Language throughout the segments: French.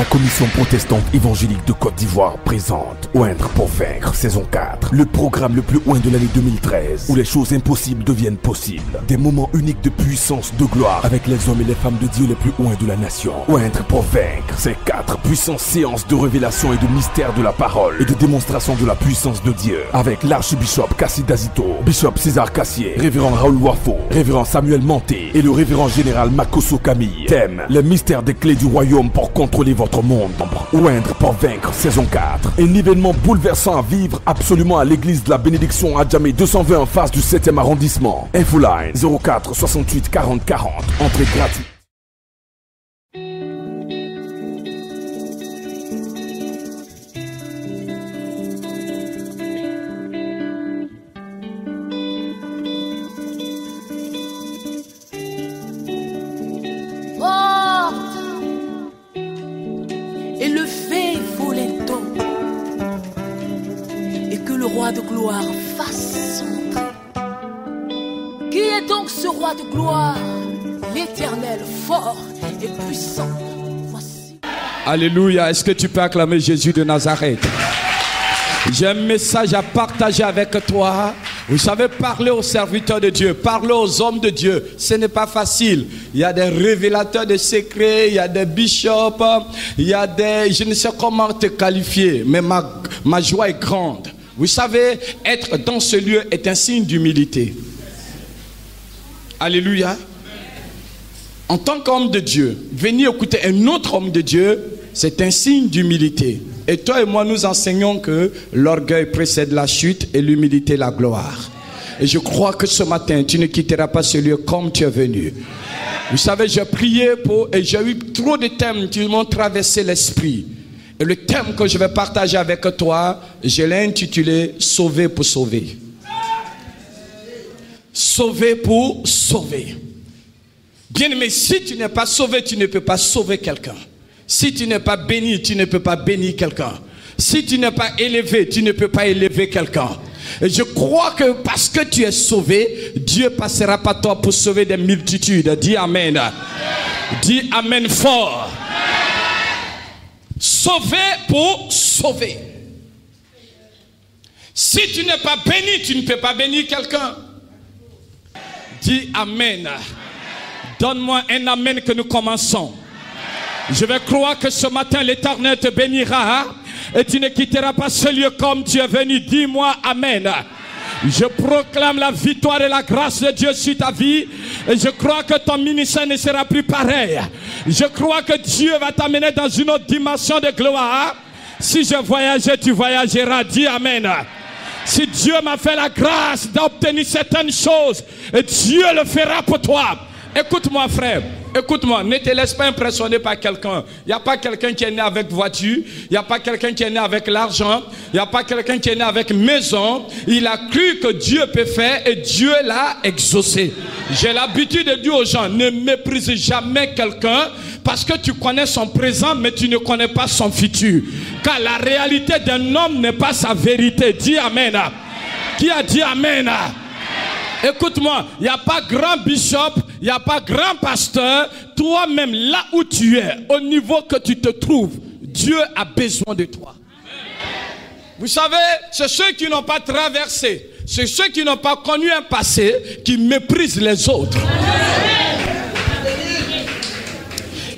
La commission protestante évangélique de Côte d'Ivoire présente Oindre pour vaincre, saison 4. Le programme le plus oint de l'année 2013, où les choses impossibles deviennent possibles. Des moments uniques de puissance, de gloire, avec les hommes et les femmes de Dieu les plus oints de la nation. Oindre pour vaincre, c'est 4 puissantes séances de révélation et de mystère de la parole et de démonstration de la puissance de Dieu. Avec l'archbishop Kassi Dazito, bishop César Cassier, révérend Raoul Wafo, révérend Samuel Manté et le révérend général Makoso Camille. Thème, les mystères des clés du royaume pour contrôler votre monde. Oindre pour vaincre, saison 4. Un événement bouleversant à vivre absolument à l'église de la bénédiction à Djamé 220 en face du 7e arrondissement. Infoline 04 68 40 40. Entrée gratuite. De gloire fasse son entrée. Qui est donc ce roi de gloire? L'Éternel, fort et puissant. Voici. Alléluia. Est-ce que tu peux acclamer Jésus de Nazareth? J'ai un message à partager avec toi. Vous savez, parler aux serviteurs de Dieu, parler aux hommes de Dieu, ce n'est pas facile. Il y a des révélateurs de secrets, il y a des bishops, il y a des... Je ne sais comment te qualifier, mais ma joie est grande. Vous savez, être dans ce lieu est un signe d'humilité. Alléluia. En tant qu'homme de Dieu, venir écouter un autre homme de Dieu, c'est un signe d'humilité. Et toi et moi, nous enseignons que l'orgueil précède la chute et l'humilité la gloire. Et je crois que ce matin, tu ne quitteras pas ce lieu comme tu es venu. Vous savez, j'ai prié et j'ai eu trop de thèmes qui m'ont traversé l'esprit. Et le thème que je vais partager avec toi, je l'ai intitulé « Sauver pour sauver ». Sauver pour sauver. Bien-aimé, si tu n'es pas sauvé, tu ne peux pas sauver quelqu'un. Si tu n'es pas béni, tu ne peux pas bénir quelqu'un. Si tu n'es pas élevé, tu ne peux pas élever quelqu'un. Et je crois que parce que tu es sauvé, Dieu passera par toi pour sauver des multitudes. Dis Amen. Dis Amen fort. Sauver pour sauver. Si tu n'es pas béni, tu ne peux pas bénir quelqu'un. Dis Amen. Donne-moi un Amen que nous commençons. Je vais croire que ce matin l'Éternel te bénira et tu ne quitteras pas ce lieu comme tu es venu. Dis-moi Amen. Je proclame la victoire et la grâce de Dieu sur ta vie. Et je crois que ton ministère ne sera plus pareil. Je crois que Dieu va t'amener dans une autre dimension de gloire. Si je voyageais, tu voyageras. Dis Amen. Si Dieu m'a fait la grâce d'obtenir certaines choses, Dieu le fera pour toi. Écoute-moi frère, écoute-moi, ne te laisse pas impressionner par quelqu'un. Il n'y a pas quelqu'un qui est né avec voiture, il n'y a pas quelqu'un qui est né avec l'argent, il n'y a pas quelqu'un qui est né avec maison. Il a cru que Dieu peut faire et Dieu l'a exaucé. J'ai l'habitude de dire aux gens, ne méprise jamais quelqu'un parce que tu connais son présent mais tu ne connais pas son futur. Car la réalité d'un homme n'est pas sa vérité. Dis Amen. Qui a dit Amen? Écoute-moi, il n'y a pas grand bishop, il n'y a pas grand pasteur. Toi-même, là où tu es, au niveau que tu te trouves, Dieu a besoin de toi. Vous savez, c'est ceux qui n'ont pas traversé, c'est ceux qui n'ont pas connu un passé qui méprisent les autres.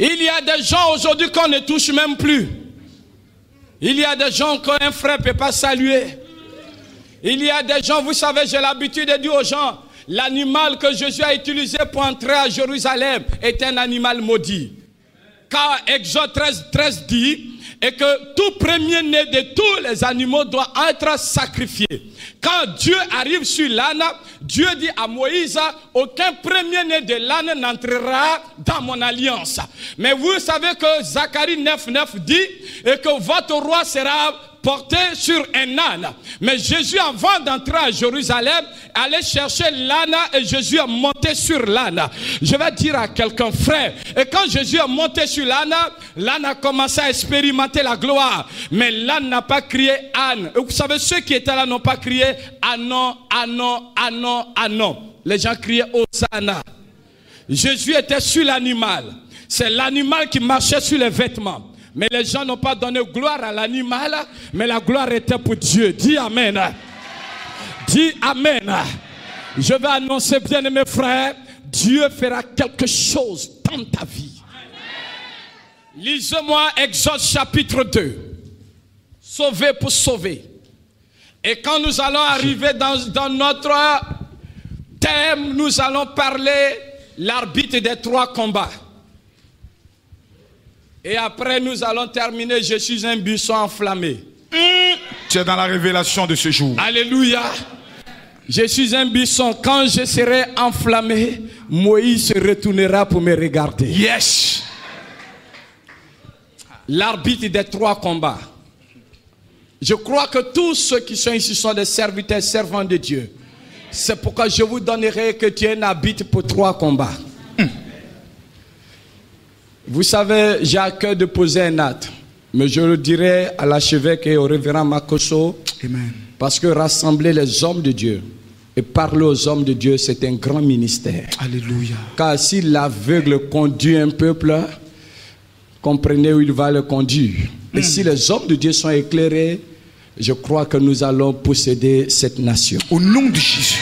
Il y a des gens aujourd'hui qu'on ne touche même plus. Il y a des gens qu'un frère ne peut pas saluer. Il y a des gens, vous savez, j'ai l'habitude de dire aux gens, l'animal que Jésus a utilisé pour entrer à Jérusalem est un animal maudit. Car Exode 13 dit, et que tout premier-né de tous les animaux doit être sacrifié. Quand Dieu arrive sur l'âne, Dieu dit à Moïse, aucun premier-né de l'âne n'entrera dans mon alliance. Mais vous savez que Zacharie 9:9 dit, et que votre roi sera porté sur un âne. Mais Jésus, avant d'entrer à Jérusalem, allait chercher l'âne et Jésus est monté sur l'âne. Je vais dire à quelqu'un, frère, et quand Jésus est monté sur l'âne, l'âne a commencé à expérimenter la gloire. Mais l'âne n'a pas crié âne. Et vous savez, ceux qui étaient là n'ont pas crié anon, anon, anon, anon. Les gens criaient Hosanna. Jésus était sur l'animal. C'est l'animal qui marchait sur les vêtements. Mais les gens n'ont pas donné gloire à l'animal, mais la gloire était pour Dieu. Dis Amen. Dis Amen. Je vais annoncer, bien-aimés frères, Dieu fera quelque chose dans ta vie. Lisez-moi Exode chapitre 2. Sauver pour sauver. Et quand nous allons arriver dans notre thème, nous allons parler l'arbitre des 3 combats. Et après, nous allons terminer. Je suis un buisson enflammé. Tu es dans la révélation de ce jour. Alléluia. Je suis un buisson. Quand je serai enflammé, Moïse se retournera pour me regarder. Yes. L'arbitre des 3 combats. Je crois que tous ceux qui sont ici sont des serviteurs, servants de Dieu. C'est pourquoi je vous donnerai que tu es un arbitre pour 3 combats. Vous savez, j'ai à cœur de poser un acte. Mais je le dirai à l'archevêque et au révérend Makoso. Amen. Parce que rassembler les hommes de Dieu et parler aux hommes de Dieu, c'est un grand ministère. Alléluia. Car si l'aveugle conduit un peuple, comprenez où il va le conduire. Et si les hommes de Dieu sont éclairés, je crois que nous allons posséder cette nation. Au nom de Jésus.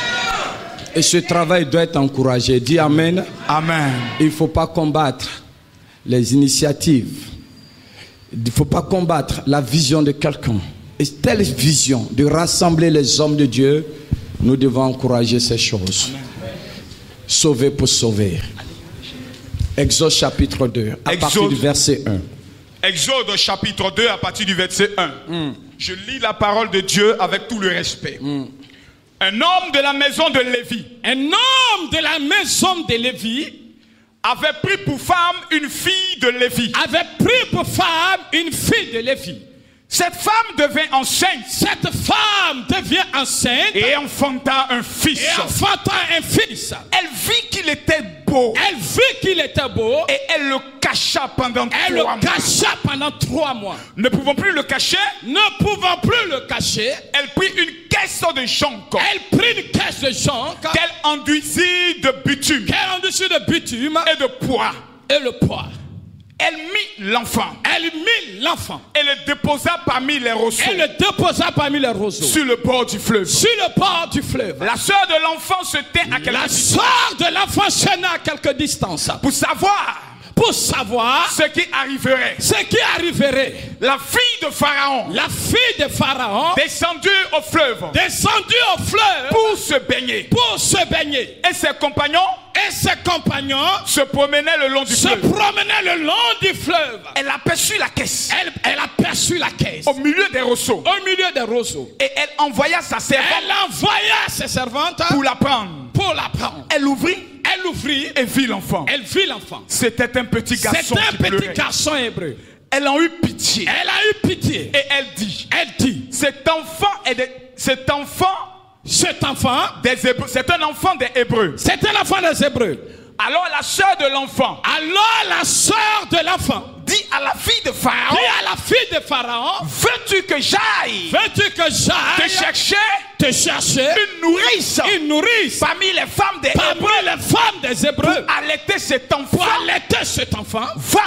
Et ce travail doit être encouragé. Dis Amen. Amen. Il ne faut pas combattre les initiatives. Il ne faut pas combattre la vision de quelqu'un. Et telle vision de rassembler les hommes de Dieu, nous devons encourager ces choses. Sauver pour sauver. Exode chapitre 2, à partir du verset 1. Exode chapitre 2 à partir du verset 1. Je lis la parole de Dieu avec tout le respect. Un homme de la maison de Lévi. Un homme de la maison de Lévi avait pris pour femme une fille de Lévi. Avait pris pour femme une fille de Lévi. Cette femme devint enceinte. Cette femme devient enceinte. Et enfanta un fils. Et enfanta un fils. Elle vit qu'il était beau. Elle vit qu'il était beau. Et elle le cacha pendant 3 mois. Elle le cacha pendant 3 mois. Ne pouvant plus le cacher. Ne pouvant plus le cacher. Elle prit une caisse de jonc. Elle prit une caisse de jonc. Qu'elle enduisit de bitume. Qu'elle enduisit de bitume. Et de poids. Et le poids. Elle mit l'enfant. Elle mit l'enfant. Et le déposa parmi les roseaux. Elle le déposa parmi les roseaux. Sur le bord du fleuve. Sur le bord du fleuve. La sœur de l'enfant se tait à quelque distance. La sœur de l'enfant se tenait à quelque distance. Pour savoir ce qui arriverait. Ce qui arriverait. La fille de Pharaon. La fille de Pharaon. Descendue au fleuve. Descendue au fleuve. Pour se baigner. Pour se baigner. Et ses compagnons. Et ses compagnons se promenaient le long du fleuve. Se promenaient le long du fleuve. Elle aperçut la caisse. Elle aperçut la caisse. Au milieu des roseaux. Au milieu des roseaux. Et elle envoya sa servante. Elle envoya ses servantes. Pour la prendre. Pour la prendre. Elle ouvrit. Elle ouvrit. Et vit l'enfant. Elle vit l'enfant. C'était un petit garçon. C'était un petit garçon hébreu. Elle en eut pitié. Elle a eu pitié. Et elle dit. Cet enfant c'est un enfant des Hébreux. C'est un enfant des Hébreux. Alors la sœur de l'enfant. Dit à la fille de Pharaon. Veux-tu que j'aille te chercher une nourrice parmi les femmes des Hébreux. Pour allaiter cet enfant. Va.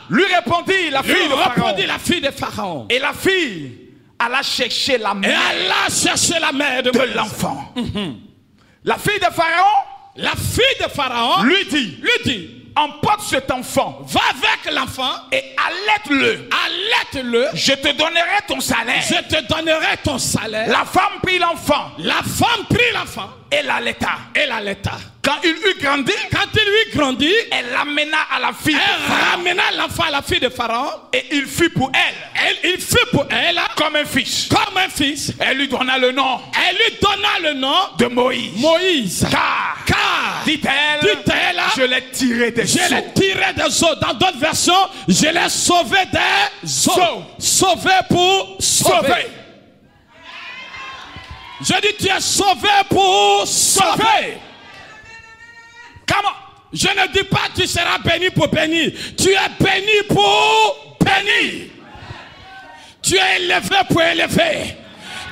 Lui répondit la fille de Pharaon. Et la fille alla chercher la mère de l'enfant. La fille de Pharaon lui dit, emporte cet enfant, va avec l'enfant et allaite-le. Je te donnerai ton salaire. La femme prit l'enfant et l'allaita. Quand il eut grandi, elle l'amena à la fille ramena l'enfant à la fille de Pharaon. Et il fut pour elle. Comme un fils. Elle lui donna le nom. De Moïse. Car dit-elle, je l'ai tiré des eaux. Dans d'autres versions, je l'ai sauvé des eaux. Sauvé pour sauver. Je dis, tu es sauvé pour sauver. Comment? Je ne dis pas tu seras béni pour bénir. Tu es béni pour bénir. Tu es élevé pour élever.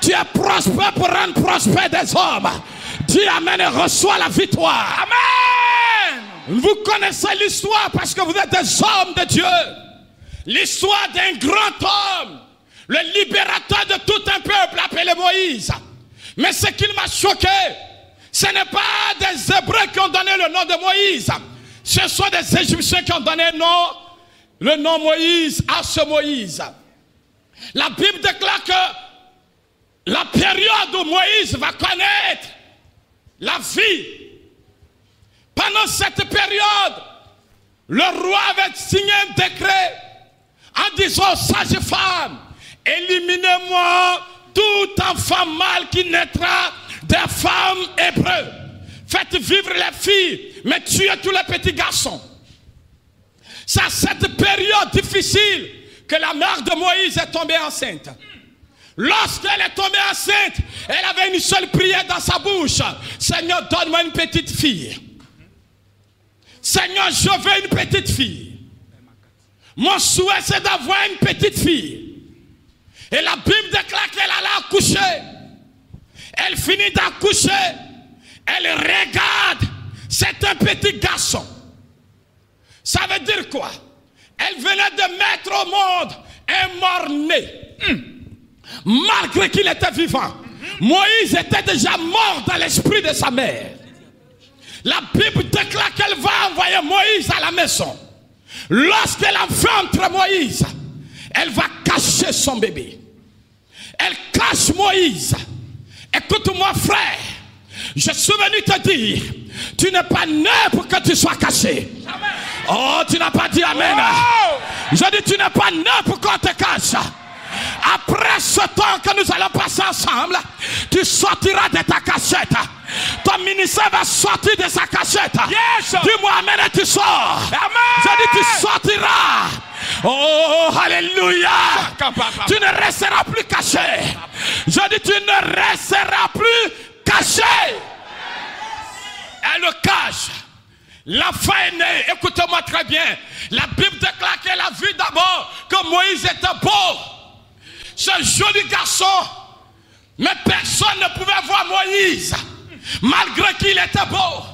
Tu es prospère pour rendre prospère des hommes. Dis Amen et reçois la victoire. Amen. Vous connaissez l'histoire parce que vous êtes des hommes de Dieu. L'histoire d'un grand homme, le libérateur de tout un peuple appelé Moïse. Mais ce qui m'a choqué, ce n'est pas des Hébreux qui ont donné le nom de Moïse. Ce sont des Égyptiens qui ont donné le nom Moïse à ce Moïse. La Bible déclare que la période où Moïse va connaître la vie. Pendant cette période, le roi avait signé un décret en disant aux sages-femmes, éliminez-moi tout enfant mâle qui naîtra des femmes hébreux. Faites vivre les filles, mais tuez tous les petits garçons. C'est à cette période difficile que la mère de Moïse est tombée enceinte. Lorsqu'elle est tombée enceinte, elle avait une seule prière dans sa bouche. Seigneur, donne-moi une petite fille. Seigneur, je veux une petite fille. Mon souhait, c'est d'avoir une petite fille. Et la Bible déclare qu'elle allait accoucher. Elle finit d'accoucher. Elle regarde. C'est un petit garçon. Ça veut dire quoi? Elle venait de mettre au monde un mort-né. Malgré qu'il était vivant. Moïse était déjà mort dans l'esprit de sa mère. La Bible déclare qu'elle va envoyer Moïse à la maison. Lorsqu'elle enfantre Moïse, elle va cacher son bébé. Elle cache Moïse. Écoute-moi, frère. Je suis venu te dire, tu n'es pas né pour que tu sois caché. Oh, tu n'as pas dit amen. Je dis, tu n'es pas né pour qu'on te cache. Après ce temps que nous allons passer ensemble, tu sortiras de ta cachette. Ton ministère va sortir de sa cachette. Yes. Dis-moi amen et tu sors. Amen. Je dis, tu sortiras. Oh, alléluia. Tu ne resteras plus caché. Je dis, tu ne resteras plus caché. Elle le cache. L'enfant est né. Écoutez-moi très bien. La Bible déclare qu'elle a vu d'abord que Moïse était beau. Ce joli garçon. Mais personne ne pouvait voir Moïse. Malgré qu'il était beau.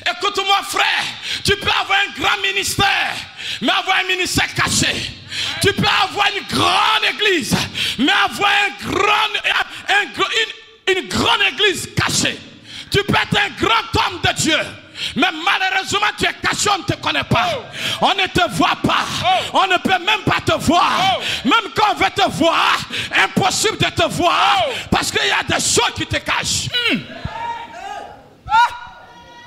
Écoute-moi, frère. Tu peux avoir un grand ministère, mais avoir un ministère caché. Tu peux avoir une grande église, mais avoir une grande église cachée. Tu peux être un grand homme de Dieu, mais malheureusement tu es caché, on ne te connaît pas. On ne te voit pas. On ne peut même pas te voir. Même quand on veut te voir, impossible de te voir, parce qu'il y a des choses qui te cachent.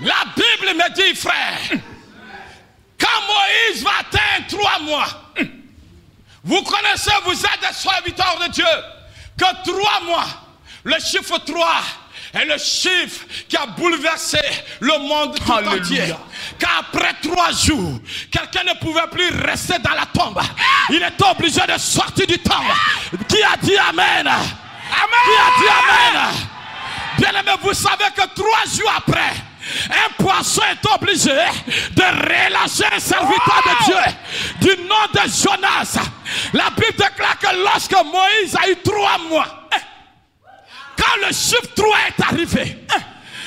La Bible me dit, frère, quand Moïse va atteindre 3 mois, vous connaissez, vous êtes des serviteurs de Dieu, que 3 mois, le chiffre 3 est le chiffre qui a bouleversé le monde tout entier. Car après 3 jours, quelqu'un ne pouvait plus rester dans la tombe. Il était obligé de sortir du tombe. Qui a dit amen? Amen. Qui a dit amen? Bien aimé, vous savez que 3 jours après, un poisson est obligé de relâcher un serviteur de Dieu du nom de Jonas. La Bible déclare que lorsque Moïse a eu 3 mois, quand le chiffre 3 est arrivé,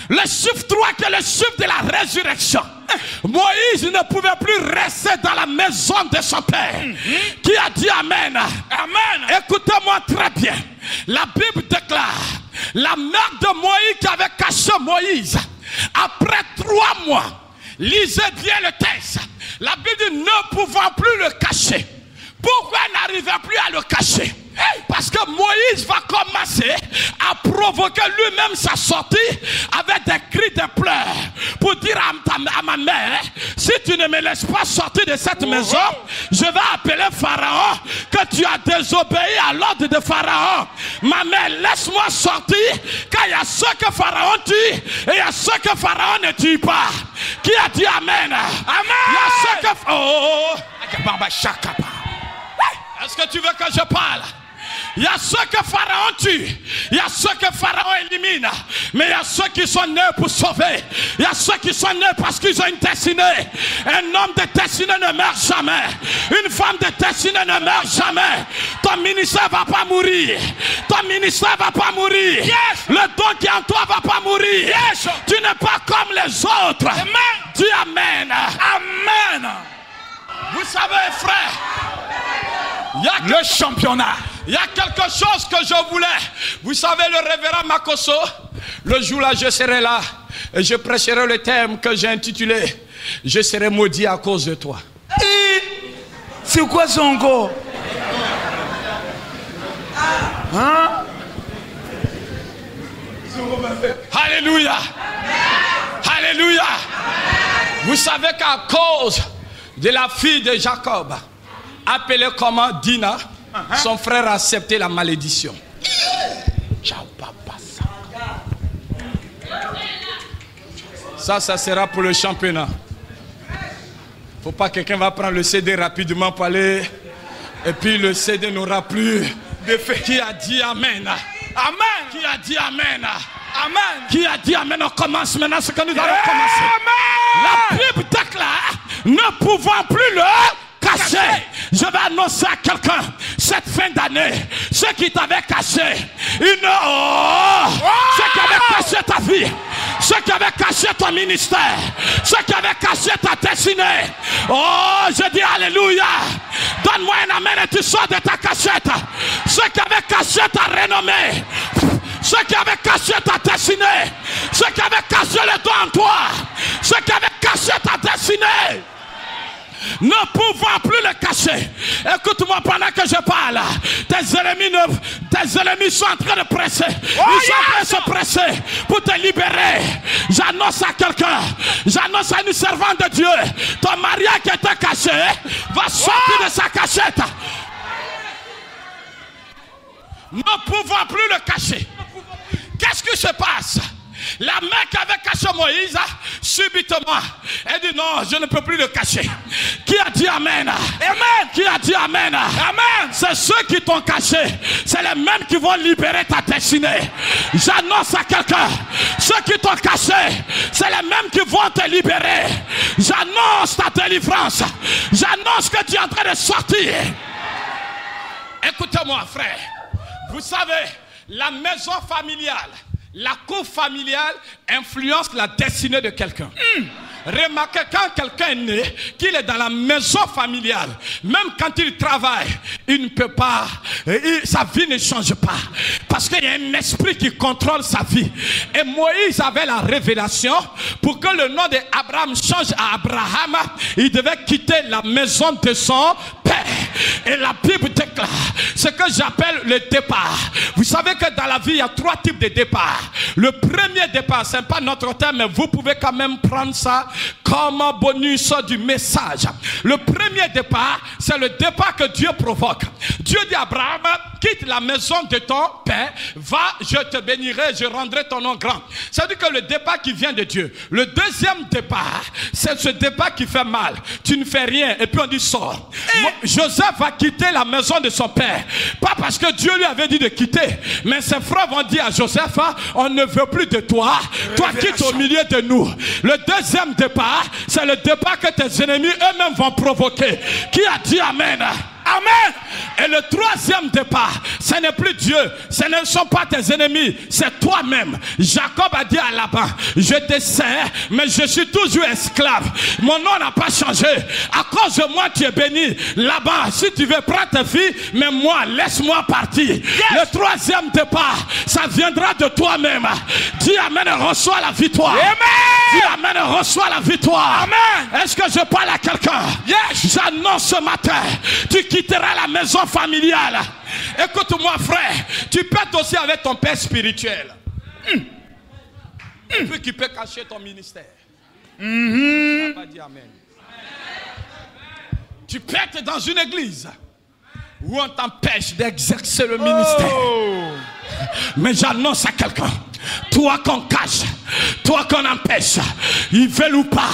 le chiffre 3 qui est le chiffre de la résurrection, Moïse ne pouvait plus rester dans la maison de son père. Qui a dit amen? Amen. Écoutez-moi très bien. La Bible déclare, la mère de Moïse qui avait caché Moïse, après 3 mois, lisez bien le texte. La Bible dit, ne pouvant plus le cacher. Pourquoi elle n'arrivait plus à le cacher? Parce que Moïse va commencer à provoquer lui-même sa sortie avec des cris de pleurs pour dire à ma mère, si tu ne me laisses pas sortir de cette maison, je vais appeler Pharaon que tu as désobéi à l'ordre de Pharaon. Ma mère, laisse-moi sortir, car il y a ceux que Pharaon tue et il y a ceux que Pharaon ne tue pas. Qui a dit amen? Amen. Il y a ceux que... Oh. Est-ce que tu veux que je parle? Il y a ceux que Pharaon tue. Il y a ceux que Pharaon élimine. Mais il y a ceux qui sont nés pour sauver. Il y a ceux qui sont nés parce qu'ils ont une destinée. Un homme de destinée ne meurt jamais. Une femme de destinée ne meurt jamais. Ton ministère ne va pas mourir. Ton ministère ne va pas mourir. Yes. Le don qui est en toi ne va pas mourir. Yes. Tu n'es pas comme les autres. Amen. Dis Amen. Amen. Vous savez, frère, il y a le championnat. Il y a quelque chose que je voulais. Vous savez, le révérend Makoso, le jour-là, je serai là et je prêcherai le thème que j'ai intitulé « Je serai maudit à cause de toi ». C'est quoi ça encore? Hein? Alléluia. Alléluia. Vous savez qu'à cause de la fille de Jacob, appelée comment Dina, son frère a accepté la malédiction. Ça sera pour le championnat. Faut pas que quelqu'un va prendre le CD rapidement pour aller. Et puis le CD n'aura plus d'effet. Qui a dit Amen? Amen. Qui a dit Amen? Amen. Qui a dit Amen? On commence maintenant ce que nous allons commencer. Amen. La Bible déclare, ne pouvant plus le cacher. Je vais annoncer à quelqu'un cette fin d'année, ceux qui t'avaient caché ceux qui avaient caché ta vie, ceux qui avaient caché ton ministère, ceux qui avaient caché ta destinée. Oh, je dis alléluia. Donne-moi un amen et tu sors de ta cachette. Ceux qui avaient caché ta renommée, ceux qui avaient caché ta destinée, ceux qui avaient caché le don en toi, ceux qui avaient caché ta destinée, ne pouvant plus le cacher. Écoute-moi pendant que je parle. Tes ennemis sont en train de presser. Ils sont en train de se presser pour te libérer. J'annonce à quelqu'un, j'annonce à une servante de Dieu, ton mariage qui était caché va sortir de sa cachette. Ne pouvant plus le cacher. Qu'est-ce qui se passe? La main qui avait caché Moïse, subitement, elle dit non, je ne peux plus le cacher. Qui a dit Amen? Amen. Qui a dit Amen? Amen. C'est ceux qui t'ont caché. C'est les mêmes qui vont libérer ta destinée. J'annonce à quelqu'un, ceux qui t'ont caché, c'est les mêmes qui vont te libérer. J'annonce ta délivrance. J'annonce que tu es en train de sortir. Écoutez-moi, frère. Vous savez, la maison familiale, la cour familiale influence la destinée de quelqu'un. Remarquez, quand quelqu'un est né, qu'il est dans la maison familiale, même quand il travaille, il ne peut pas, sa vie ne change pas. Parce qu'il y a un esprit qui contrôle sa vie. Et Moïse avait la révélation, pour que le nom d'Abraham change à Abraham, il devait quitter la maison de son père. Et la Bible déclare ce que j'appelle le départ. Vous savez que dans la vie, il y a 3 types de départ. Le premier départ, ce n'est pas notre thème, mais vous pouvez quand même prendre ça comme un bonus du message. Le premier départ, c'est le départ que Dieu provoque. Dieu dit à Abraham, quitte la maison de ton père, va, je te bénirai, je rendrai ton nom grand. C'est-à-dire que le départ qui vient de Dieu. Le deuxième départ, c'est ce départ qui fait mal. Tu ne fais rien et puis on dit sors. Joseph va quitter la maison de son père. Pas parce que Dieu lui avait dit de quitter, mais ses frères vont dire à Joseph, on ne veut plus de toi. Toi quitte au milieu de nous. Le deuxième départ, c'est le départ que tes ennemis eux-mêmes vont provoquer. Qui a dit Amen? Amen. Et le troisième départ, ce n'est plus Dieu, ce ne sont pas tes ennemis, c'est toi-même. Jacob a dit à Laban, je te sers, mais je suis toujours esclave. Mon nom n'a pas changé. À cause de moi, tu es béni. Laban, si tu veux prendre ta fille, mais moi, laisse-moi partir. Yes. Le troisième départ, ça viendra de toi-même. Dis Amen et reçois la victoire. Amen. Dis Amen et reçois la victoire. Amen. Est-ce que je parle à quelqu'un? Yes. J'annonce ce matin, tu quitteras la maison familiale. Écoute-moi, frère, tu pètes aussi avec ton père spirituel. Et puis qui peut cacher ton ministère. On va dire Amen. Tu pètes dans une église où on t'empêche d'exercer le ministère. Mais j'annonce à quelqu'un, toi qu'on cache, toi qu'on empêche, ils veulent ou pas,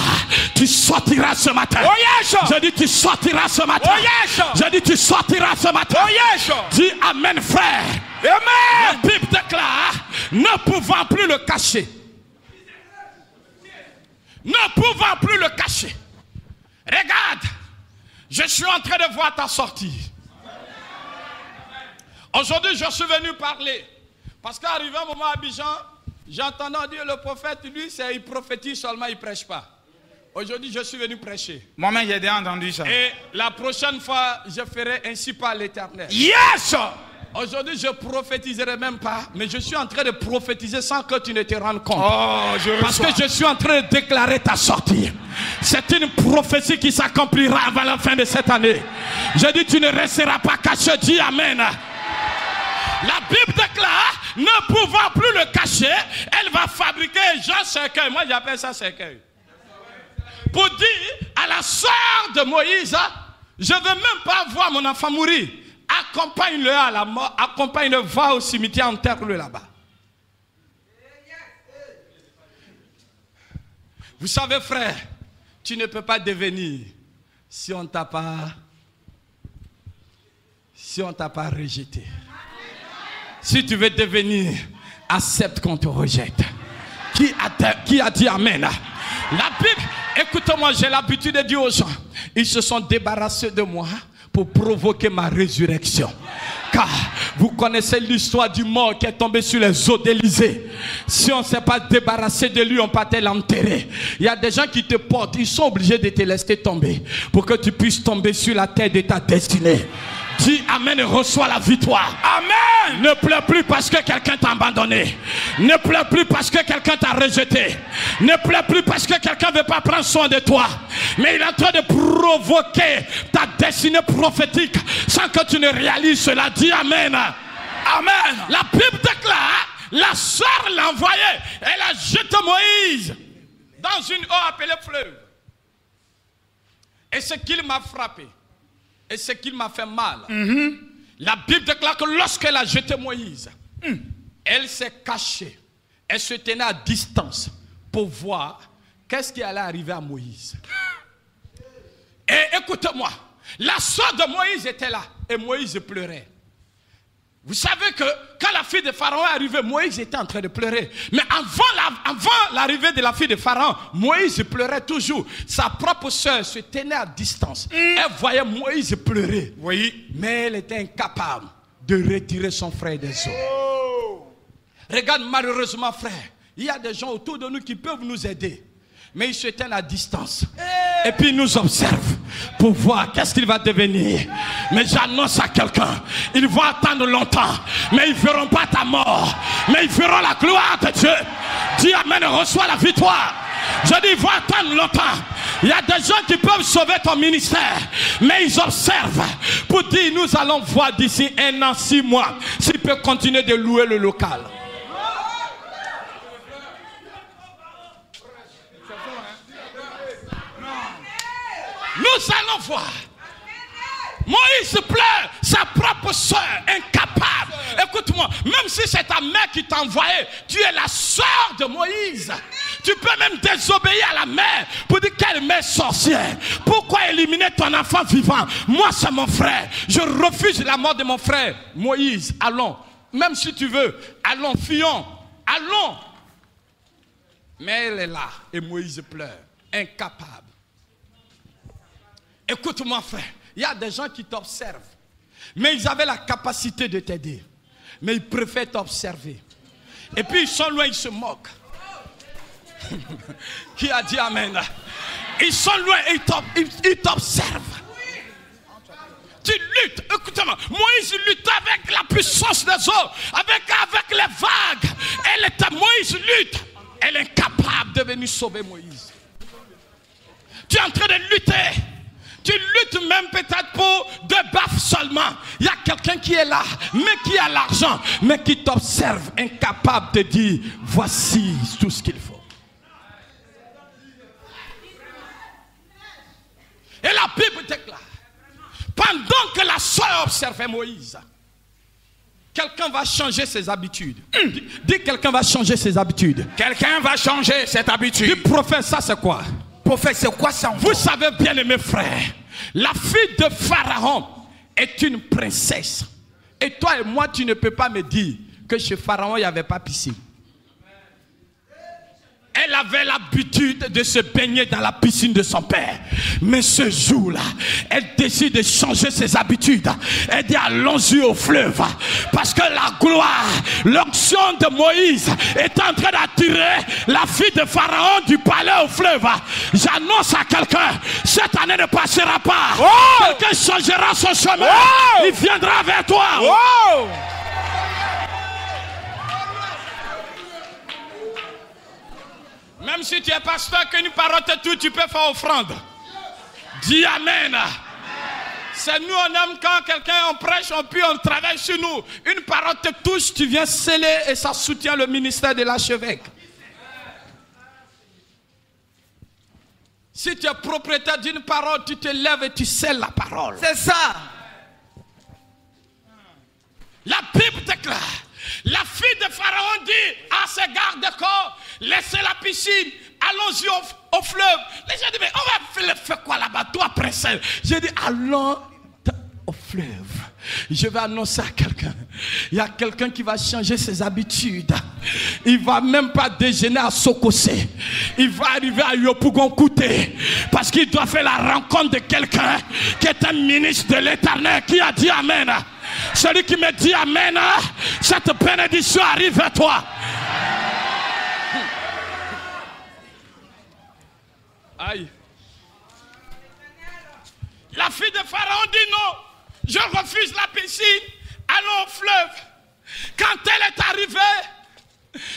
tu sortiras ce matin. Oh yes. Je dis tu sortiras ce matin. Oh yes. Je dis tu sortiras ce matin. Oh yes. Dis amen frère. Amen. La Bible déclare, ne pouvant plus le cacher. Ne pouvant plus le cacher. Regarde, je suis en train de voir ta sortie. Aujourd'hui, je suis venu parler. Parce qu'arrivé un moment à Abidjan, j'entendais dire le prophète, lui, il prophétise seulement, il ne prêche pas. Aujourd'hui, je suis venu prêcher. Moi-même, j'ai déjà entendu ça. Et la prochaine fois, je ferai ainsi par l'Éternel. Yes! Aujourd'hui, je prophétiserai même pas, mais je suis en train de prophétiser sans que tu ne te rendes compte. Oh, parce que je suis en train de déclarer ta sortie. C'est une prophétie qui s'accomplira avant la fin de cette année. Je dis, tu ne resteras pas caché. Dis amen. La Bible déclare, ne pouvant plus le cacher, elle va fabriquer un cercueil. Moi, j'appelle ça cercueil. Pour dire à la sœur de Moïse, je ne veux même pas voir mon enfant mourir. Accompagne-le à la mort, accompagne-le, va au cimetière, enterre-le là-bas. Vous savez, frère, tu ne peux pas devenir si on ne t'a pas rejeté. Si tu veux devenir, accepte qu'on te rejette. Qui a dit amen? La Bible, écoute-moi, j'ai l'habitude de dire aux gens, ils se sont débarrassés de moi pour provoquer ma résurrection. Car vous connaissez l'histoire du mort qui est tombé sur les eaux d'Élysée. Si on ne s'est pas débarrassé de lui, on peut l'enterrer. Il y a des gens qui te portent, ils sont obligés de te laisser tomber pour que tu puisses tomber sur la terre de ta destinée. Dis amen et reçois la victoire. Amen. Ne pleure plus parce que quelqu'un t'a abandonné. Ne pleure plus parce que quelqu'un t'a rejeté. Ne pleure plus parce que quelqu'un ne veut pas prendre soin de toi. Mais il est en train de provoquer ta destinée prophétique sans que tu ne réalises cela. Dis amen. Amen. La Bible déclare, la sœur l'a envoyé. Elle a jeté Moïse dans une eau appelée fleuve. Et ce qu'il m'a frappé, et ce qu'il m'a fait mal, la Bible déclare que lorsqu'elle a jeté Moïse, elle s'est cachée. Elle se tenait à distance pour voir qu'est-ce qui allait arriver à Moïse. Et écoutez-moi, la sœur de Moïse était là et Moïse pleurait. Vous savez que quand la fille de Pharaon est arrivée, Moïse était en train de pleurer. Mais avant l'arrivée de la fille de Pharaon, Moïse pleurait toujours. Sa propre sœur se tenait à distance. Elle voyait Moïse pleurer. Oui. Mais elle était incapable de retirer son frère des eaux. Regarde, malheureusement, frère, il y a des gens autour de nous qui peuvent nous aider. Mais ils se tiennent à distance. Et puis ils nous observent pour voir qu'est-ce qu'il va devenir. Mais j'annonce à quelqu'un, ils vont attendre longtemps, mais ils ne verront pas ta mort, mais ils verront la gloire de Dieu. Dis amen, reçois la victoire. Je dis, ils vont attendre longtemps. Il y a des gens qui peuvent sauver ton ministère, mais ils observent pour dire, nous allons voir d'ici 1 an, 6 mois, s'il peut continuer de louer le local. Nous allons voir. Moïse pleure, sa propre soeur, incapable. Écoute-moi, même si c'est ta mère qui t'a envoyé, tu es la soeur de Moïse. Tu peux même désobéir à la mère pour dire quelle mère sorcière. Pourquoi éliminer ton enfant vivant? Moi, c'est mon frère. Je refuse la mort de mon frère. Moïse, allons. Même si tu veux, allons, fuyons. Allons. Mais elle est là et Moïse pleure, incapable. Écoute-moi, frère, il y a des gens qui t'observent, mais ils avaient la capacité de t'aider, mais ils préfèrent t'observer. Et puis ils sont loin, ils se moquent. Qui a dit amen? Ils sont loin et ils t'observent. Tu luttes, écoute-moi, Moïse lutte avec la puissance des eaux, avec les vagues. Moïse lutte, elle est incapable de venir sauver Moïse. Tu es en train de lutter. Tu luttes même peut-être pour 2 baffes seulement. Il y a quelqu'un qui est là, mais qui a l'argent, mais qui t'observe, incapable de dire, voici tout ce qu'il faut. Et la Bible déclare, pendant que la sœur observait Moïse, quelqu'un va changer ses habitudes. Dis quelqu'un va changer ses habitudes. Quelqu'un va changer cette habitude. Dis prophète, ça c'est quoi? Prophète, c'est quoi ça? Vous savez bien, mes frères, la fille de Pharaon est une princesse. Et toi et moi, tu ne peux pas me dire que chez Pharaon, il n'y avait pas piscine. Elle avait l'habitude de se baigner dans la piscine de son père. Mais ce jour-là, elle décide de changer ses habitudes. Elle dit allons-y au fleuve. Parce que la gloire, l'onction de Moïse est en train d'attirer la fille de Pharaon du palais au fleuve. J'annonce à quelqu'un, cette année ne passera pas. Oh! Quelqu'un changera son chemin. Oh! Il viendra vers toi. Oh! Même si tu es pasteur, qu'une parole te touche, tu peux faire offrande. Dis amen. C'est nous, on aime quand quelqu'un, on prêche, on prie, on travaille sur nous. Une parole te touche, tu viens sceller et ça soutient le ministère de l'archevêque. Si tu es propriétaire d'une parole, tu te lèves et tu scelles la parole. C'est ça. La Bible déclare. La fille de Pharaon dit à ses gardes-corps, laissez la piscine, allons-y au fleuve. Les gens disent, mais on va faire quoi là-bas, toi princesse? J'ai dit, allons au fleuve. Je vais annoncer à quelqu'un. Il y a quelqu'un qui va changer ses habitudes. Il ne va même pas déjeuner à Sokosé. Il va arriver à Yopougon-Kouté. Parce qu'il doit faire la rencontre de quelqu'un qui est un ministre de l'Éternel qui a dit amen. Celui qui me dit amen, cette bénédiction arrive à toi. Aïe. La fille de Pharaon dit non, je refuse la piscine, allons au fleuve. Quand elle est arrivée,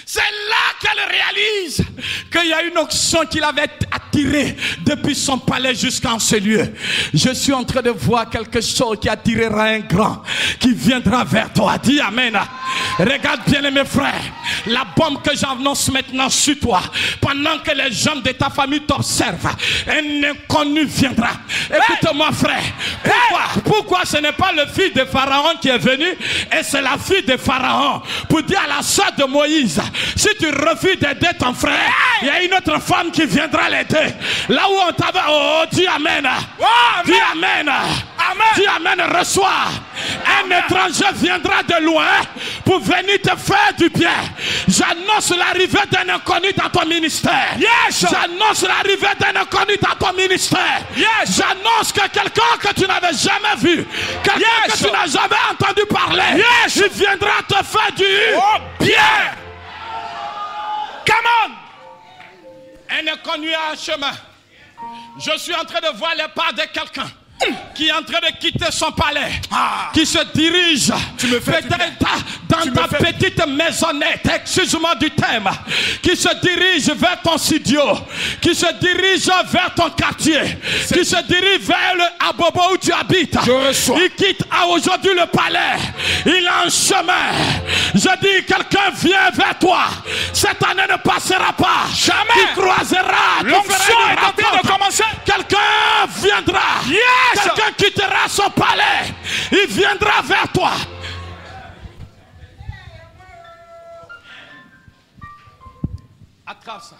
c'est là qu'elle réalise qu'il y a une onction qui l'avait attirée depuis son palais jusqu'en ce lieu. Je suis en train de voir quelque chose qui attirera un grand, qui viendra vers toi. Dis amen. Regarde bien mes frères, la bombe que j'annonce maintenant sur toi, pendant que les gens de ta famille t'observent, un inconnu viendra. Écoute-moi frère, pourquoi ce n'est pas le fils de Pharaon qui est venu et c'est la fille de Pharaon pour dire à la soeur de Moïse, si tu refuses d'aider ton frère, il y a une autre femme qui viendra l'aider. Là où on t'avait, oh dis amen. Dis amen. Dis amen, reçois. Un étranger viendra de loin pour venir te faire du bien. J'annonce l'arrivée d'un inconnu dans ton ministère. J'annonce l'arrivée d'un inconnu dans ton ministère. J'annonce que quelqu'un que tu n'avais jamais vu, quelqu'un que tu n'as jamais entendu parler, il viendra te faire du bien. Come on. Un inconnu a un chemin. Je suis en train de voir les pas de quelqu'un qui est en train de quitter son palais, qui se dirige peut-être dans ta petite maisonnette, excuse-moi du thème, qui se dirige vers ton studio, qui se dirige vers ton quartier, qui se dirige vers le Abobo où tu habites. Il quitte aujourd'hui le palais, il a un chemin. Je dis, quelqu'un vient vers toi. Cette année ne passera pas. Jamais. Tu croiseras. L'onction est en train de commencer. Quelqu'un viendra. Quelqu'un quittera son palais. Il viendra vers toi. Attrape ça.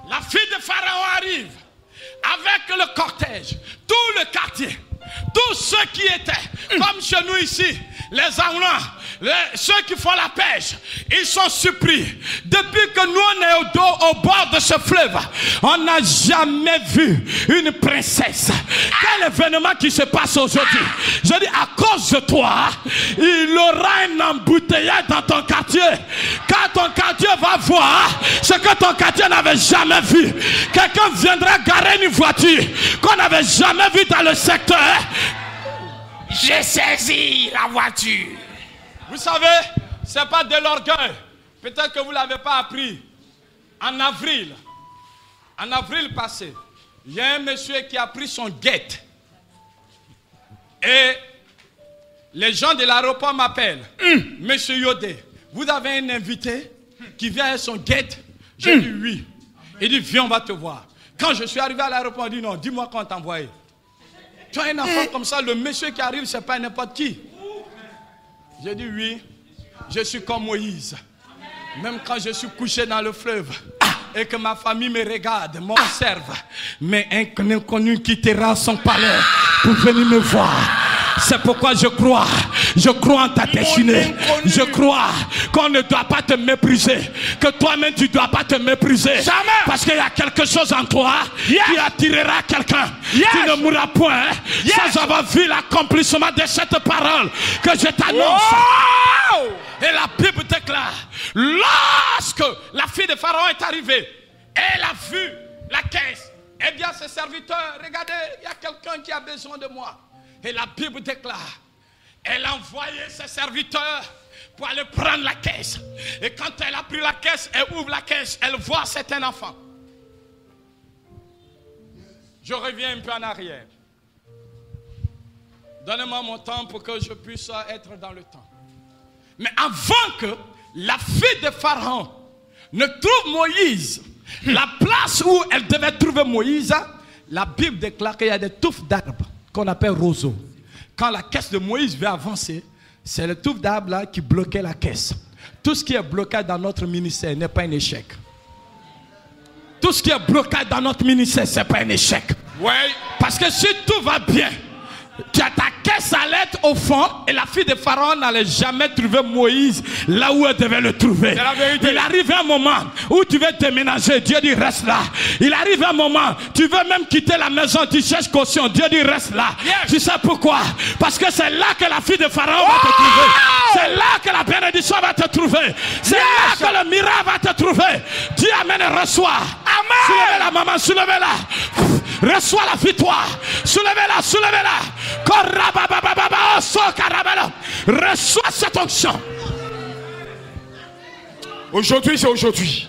La fille de Pharaon arrive avec le cortège, tout le quartier, tous ceux qui étaient, comme chez nous ici, les Anglois, ceux qui font la pêche, ils sont surpris. Depuis que nous on est au bord de ce fleuve, on n'a jamais vu une princesse. Quel événement qui se passe aujourd'hui? Je dis, à cause de toi, il aura un embouteillage dans ton quartier. Quand ton quartier va voir ce que ton quartier n'avait jamais vu, quelqu'un viendra garer une voiture qu'on n'avait jamais vue dans le secteur. J'ai saisi la voiture. Vous savez, ce n'est pas de l'orgueil. Peut-être que vous ne l'avez pas appris. En avril passé, il y a un monsieur qui a pris son guette. Et les gens de l'aéroport m'appellent. Monsieur Yodé, vous avez un invité qui vient avec son guette? J'ai dit oui. Il dit, viens, on va te voir. Quand je suis arrivé à l'aéroport, il dit non, dis-moi quand on t'a envoyé. Tu as un enfant comme ça, le monsieur qui arrive, ce n'est pas n'importe qui. J'ai dit oui, je suis comme Moïse. Même quand je suis couché dans le fleuve et que ma famille me regarde, m'observe, mais un inconnu quittera son palais pour venir me voir. C'est pourquoi je crois en ta destinée. Je crois qu'on ne doit pas te mépriser, que toi-même tu ne dois pas te mépriser. Jamais. Parce qu'il y a quelque chose en toi qui attirera quelqu'un. Tu ne mourras point sans avoir vu l'accomplissement de cette parole que je t'annonce. Wow. Et la Bible déclare, lorsque la fille de Pharaon est arrivée, elle a vu la caisse. Eh bien, ses serviteurs, regardez, il y a quelqu'un qui a besoin de moi. Et la Bible déclare, elle a envoyé ses serviteurs pour aller prendre la caisse. Et quand elle a pris la caisse, elle ouvre la caisse, elle voit c'est un enfant. Je reviens un peu en arrière. Donnez-moi mon temps pour que je puisse être dans le temps. Mais avant que la fille de Pharaon ne trouve Moïse, la place où elle devait trouver Moïse, la Bible déclare qu'il y a des touffes d'arbres qu'on appelle roseaux. Quand la caisse de Moïse veut avancer, c'est le touffe d'arbre là qui bloquait la caisse. Tout ce qui est bloqué dans notre ministère n'est pas un échec. Tout ce qui est bloqué dans notre ministère, ce n'est pas un échec. Oui. Parce que si tout va bien, tu as ta caisse à lettres au fond et la fille de Pharaon n'allait jamais trouver Moïse là où elle devait le trouver. Il arrive un moment où tu veux déménager, Dieu dit reste là. Il arrive un moment, tu veux même quitter la maison, tu cherches caution, Dieu dit reste là. Tu sais pourquoi? Parce que c'est là que la fille de Pharaon va te trouver. C'est là que la bénédiction va te trouver. C'est là que le miracle va te trouver. Dieu amène et reçoit. Amen. Soulevez-la maman, soulevez-la. Reçois la victoire. Soulevez-la, soulevez-la. Reçois cette onction. Aujourd'hui, c'est aujourd'hui.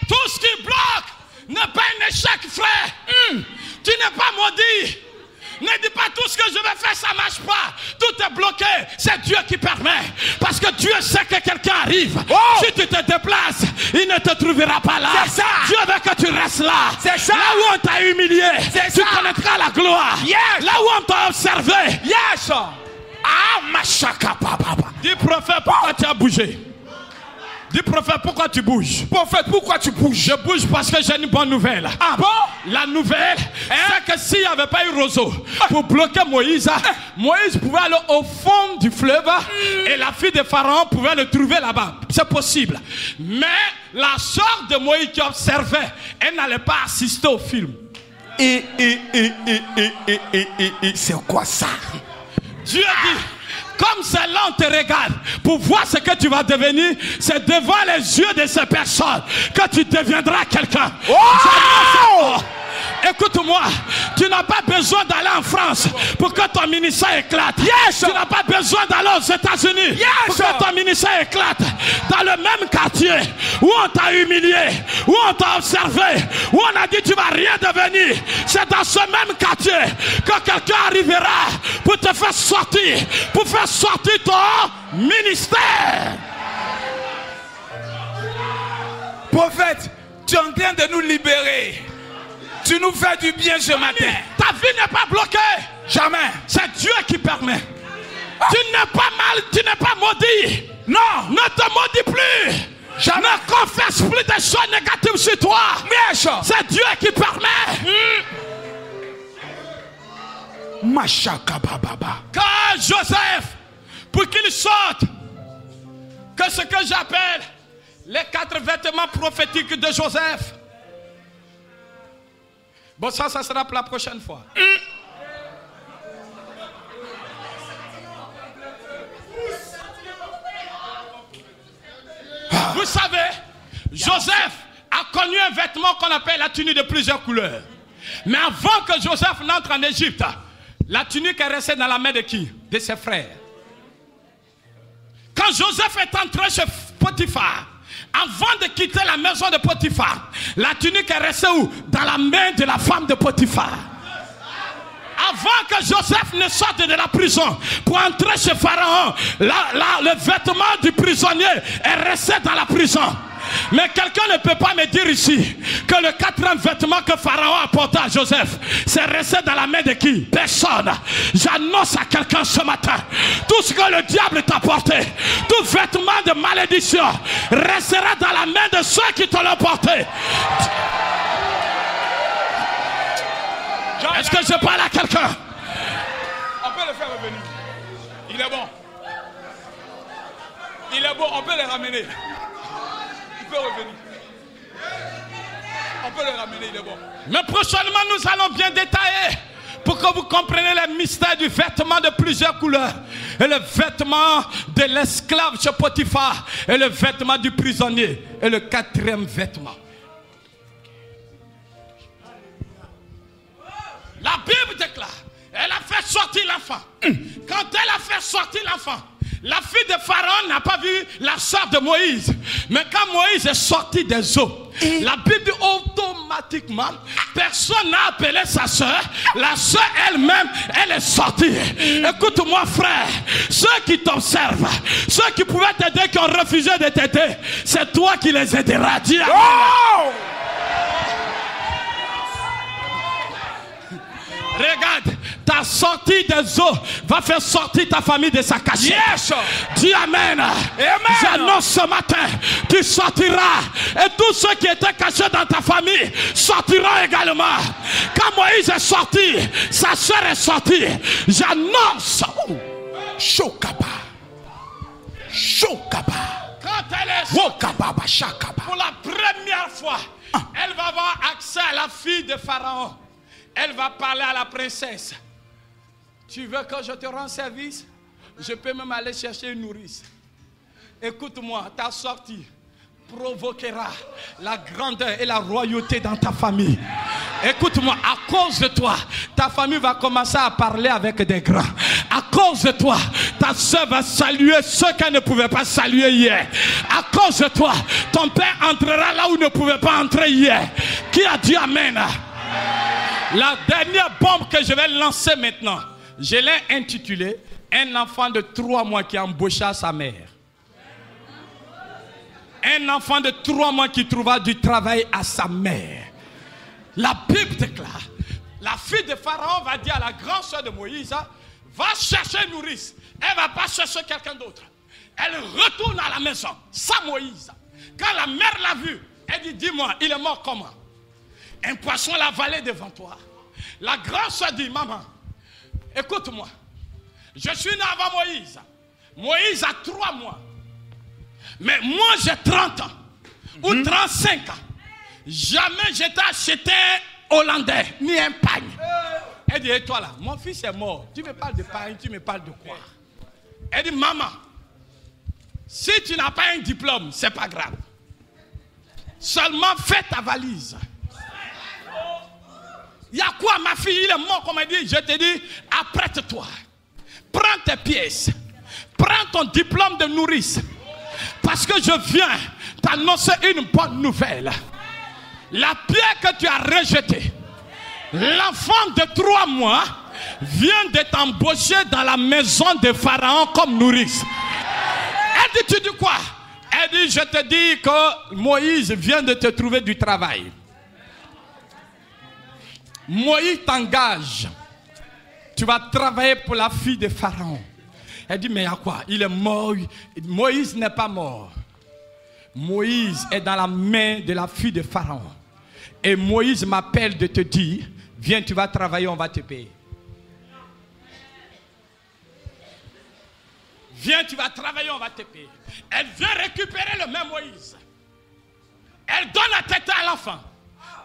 Tout ce qui bloque n'est pas un échec, frère. Tu n'es pas maudit. Ne dis pas tout ce que je vais faire, ça ne marche pas. Tout est bloqué. C'est Dieu qui permet. Parce que Dieu sait que quelqu'un arrive. Si tu te déplaces, il ne te trouvera pas là. C'est ça. Dieu veut que tu restes là. C'est ça. Là où on t'a humilié, tu connaîtras la gloire. Yes. Là où on t'a observé. Yes. Ah, machaka papa. Dis prophète, pourquoi tu as bougé? Dis prophète, pourquoi tu bouges? Prophète, pourquoi tu bouges? Je bouge parce que j'ai une bonne nouvelle. Ah bon? La nouvelle, c'est que s'il n'y avait pas eu roseau pour bloquer Moïse, Moïse pouvait aller au fond du fleuve et la fille de Pharaon pouvait le trouver là-bas. C'est possible. Mais la sœur de Moïse qui observait, elle n'allait pas assister au film. C'est quoi ça? Dieu dit, comme c'est là on te regarde pour voir ce que tu vas devenir, c'est devant les yeux de ces personnes que tu deviendras quelqu'un. Écoute-moi, tu n'as pas besoin d'aller en France pour que ton ministère éclate. Tu n'as pas besoin d'aller aux États-Unis pour que ton ministère éclate. Dans le même quartier où on t'a humilié, où on t'a observé, où on a dit tu vas rien devenir, c'est dans ce même quartier que quelqu'un arrivera pour te faire sortir, pour faire sortir ton ministère. Prophète, tu es en train de nous libérer. Tu nous fais du bien ce matin. Ta vie n'est pas bloquée. Jamais. C'est Dieu qui permet. Tu n'es pas mal, tu n'es pas maudit. Non. Ne te maudis plus. Jamais. Ne confesse plus des choses négatives sur toi. C'est Dieu qui permet. Machaka baba. Car Joseph, pour qu'il sorte, que ce que j'appelle les 4 vêtements prophétiques de Joseph. Bon, ça sera pour la prochaine fois. Vous savez, Joseph a connu un vêtement qu'on appelle la tunique de plusieurs couleurs. Mais avant que Joseph n'entre en Égypte, la tunique est restée dans la main de qui? De ses frères. Quand Joseph est entré chez Potiphar, avant de quitter la maison de Potiphar, la tunique est restée où? Dans la main de la femme de Potiphar. Avant que Joseph ne sorte de la prison pour entrer chez Pharaon, le vêtement du prisonnier est resté dans la prison. Mais quelqu'un ne peut pas me dire ici que le 4e vêtement que Pharaon a porté à Joseph, c'est resté dans la main de qui? Personne. J'annonce à quelqu'un ce matin, tout ce que le diable t'a porté, tout vêtement de malédiction restera dans la main de ceux qui te l'ont porté. Est-ce que je parle à quelqu'un? On peut le faire revenir. Il est bon. Il est bon, on peut le ramener. Il peut revenir. On peut le ramener, il est bon. Mais prochainement, nous allons bien détailler pour que vous compreniez les mystères du vêtement de plusieurs couleurs. Et le vêtement de l'esclave chez Potiphar. Et le vêtement du prisonnier. Et le 4e vêtement. La Bible déclare, elle a fait sortir l'enfant. Quand elle a fait sortir l'enfant, la fille de Pharaon n'a pas vu la sœur de Moïse. Mais quand Moïse est sorti des eaux, la Bible dit automatiquement, personne n'a appelé sa sœur. La sœur elle-même, elle est sortie. Écoute-moi frère, ceux qui t'observent, ceux qui pouvaient t'aider, qui ont refusé de t'aider, c'est toi qui les aideras. Dis amen. Oh! Regarde, ta sortie des eaux va faire sortir ta famille de sa cachette. Yes. Dis amen. J'annonce ce matin, tu sortiras. Et tous ceux qui étaient cachés dans ta famille sortiront également. Quand Moïse est sorti, sa soeur est sortie. J'annonce. Chokaba. Chokaba. Quand elle est sortie, pour la première fois, elle va avoir accès à la fille de Pharaon. Elle va parler à la princesse. Tu veux que je te rende service? Je peux même aller chercher une nourrice. Écoute-moi, ta sortie provoquera la grandeur et la royauté dans ta famille. Écoute-moi, à cause de toi, ta famille va commencer à parler avec des grands. À cause de toi, ta soeur va saluer ceux qu'elle ne pouvait pas saluer hier. À cause de toi, ton père entrera là où il ne pouvait pas entrer hier. Qui a dit amen? La dernière bombe que je vais lancer maintenant, je l'ai intitulée un enfant de 3 mois qui embaucha sa mère. Un enfant de 3 mois qui trouva du travail à sa mère. La Bible déclare, la fille de Pharaon va dire à la grande soeur de Moïse, va chercher une nourrice. Elle ne va pas chercher quelqu'un d'autre. Elle retourne à la maison, sans Moïse. Quand la mère l'a vu, elle dit, dis-moi, il est mort comment? Un poisson l'a avalé devant toi. La grande soeur dit, maman, écoute-moi, je suis né avant Moïse. Moïse a 3 mois. Mais moi j'ai 30 ans. Ou 35 ans. Jamais je t'ai acheté un Hollandais, ni un pagne. Elle dit, et toi là, mon fils est mort. Tu me parles de pagne, tu me parles de quoi? Elle dit, maman, si tu n'as pas un diplôme, c'est pas grave. Seulement fais ta valise. Il y a quoi, ma fille? Il est mort, comme elle dit. Je te dis, apprête-toi. Prends tes pièces. Prends ton diplôme de nourrice. Parce que je viens t'annoncer une bonne nouvelle. La pierre que tu as rejetée, l'enfant de 3 mois vient de t'embaucher dans la maison de Pharaon comme nourrice. Elle dit, tu dis quoi? Elle dit, je te dis que Moïse vient de te trouver du travail. Moïse t'engage. Tu vas travailler pour la fille de Pharaon. Elle dit, mais à quoi? Il est mort. Moïse n'est pas mort. Moïse est dans la main de la fille de Pharaon. Et Moïse m'appelle de te dire, viens, tu vas travailler, on va te payer. Viens, tu vas travailler, on va te payer. Elle vient récupérer le même Moïse. Elle donne la tête à l'enfant.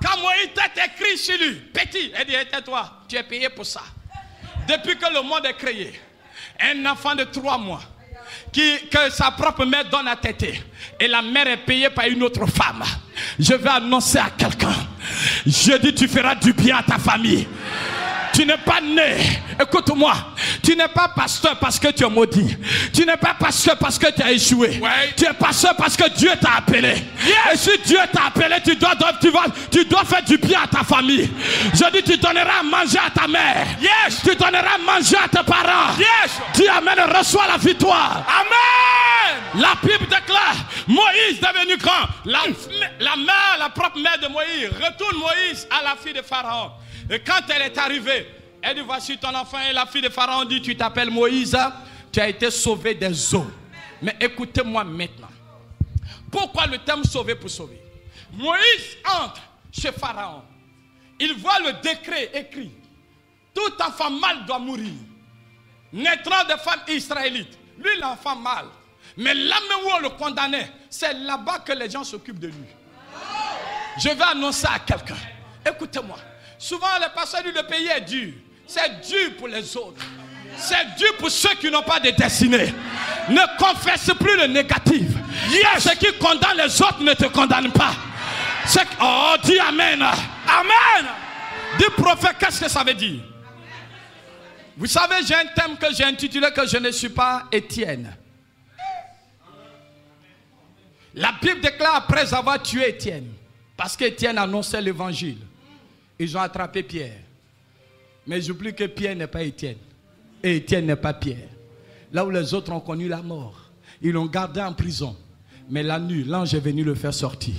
Quand Moïse t'a écrit sur lui, petit, elle dit, tais-toi, tu es payé pour ça. Depuis que le monde est créé, un enfant de 3 mois, que sa propre mère donne à téter, et la mère est payée par une autre femme. Je vais annoncer à quelqu'un, je dis, tu feras du bien à ta famille. Tu n'es pas né, écoute-moi, tu n'es pas pasteur parce que tu es maudit. Tu n'es pas pasteur parce que tu as échoué. Ouais. Tu es pasteur parce que Dieu t'a appelé. Yes. Et si Dieu t'a appelé, tu dois faire du bien à ta famille. Je dis, tu donneras à manger à ta mère. Yes. Tu donneras à manger à tes parents. Yes. Dis amen, reçois la victoire. Amen. La Bible déclare, Moïse devenu grand. La mère, la propre mère de Moïse, retourne Moïse à la fille de Pharaon. Et quand elle est arrivée, elle dit, voici ton enfant. Et la fille de Pharaon dit, tu t'appelles Moïse, tu as été sauvé des eaux. Mais écoutez-moi maintenant. Pourquoi le terme sauver pour sauver? Moïse entre chez Pharaon. Il voit le décret écrit. Tout enfant mâle doit mourir. Naîtront des femmes israélites. Lui, l'enfant mâle. Mais là même où on le condamnait, c'est là-bas que les gens s'occupent de lui. Je vais annoncer à quelqu'un. Écoutez-moi. Souvent, les pasteurs disent le pays est dur. C'est dur pour les autres. C'est dur pour ceux qui n'ont pas de destinée. Ne confesse plus le négatif. Yes. Ceux qui condamnent les autres ne te condamnent pas. Oh, dis Amen. Amen. Dis prophète, qu'est-ce que ça veut dire? Vous savez, j'ai un thème que j'ai intitulé que je ne suis pas Étienne. La Bible déclare après avoir tué Étienne, parce qu'Étienne annonçait l'évangile, ils ont attrapé Pierre. Mais j'oublie que Pierre n'est pas Étienne. Et Étienne n'est pas Pierre. Là où les autres ont connu la mort, ils l'ont gardé en prison. Mais la nuit, l'ange est venu le faire sortir.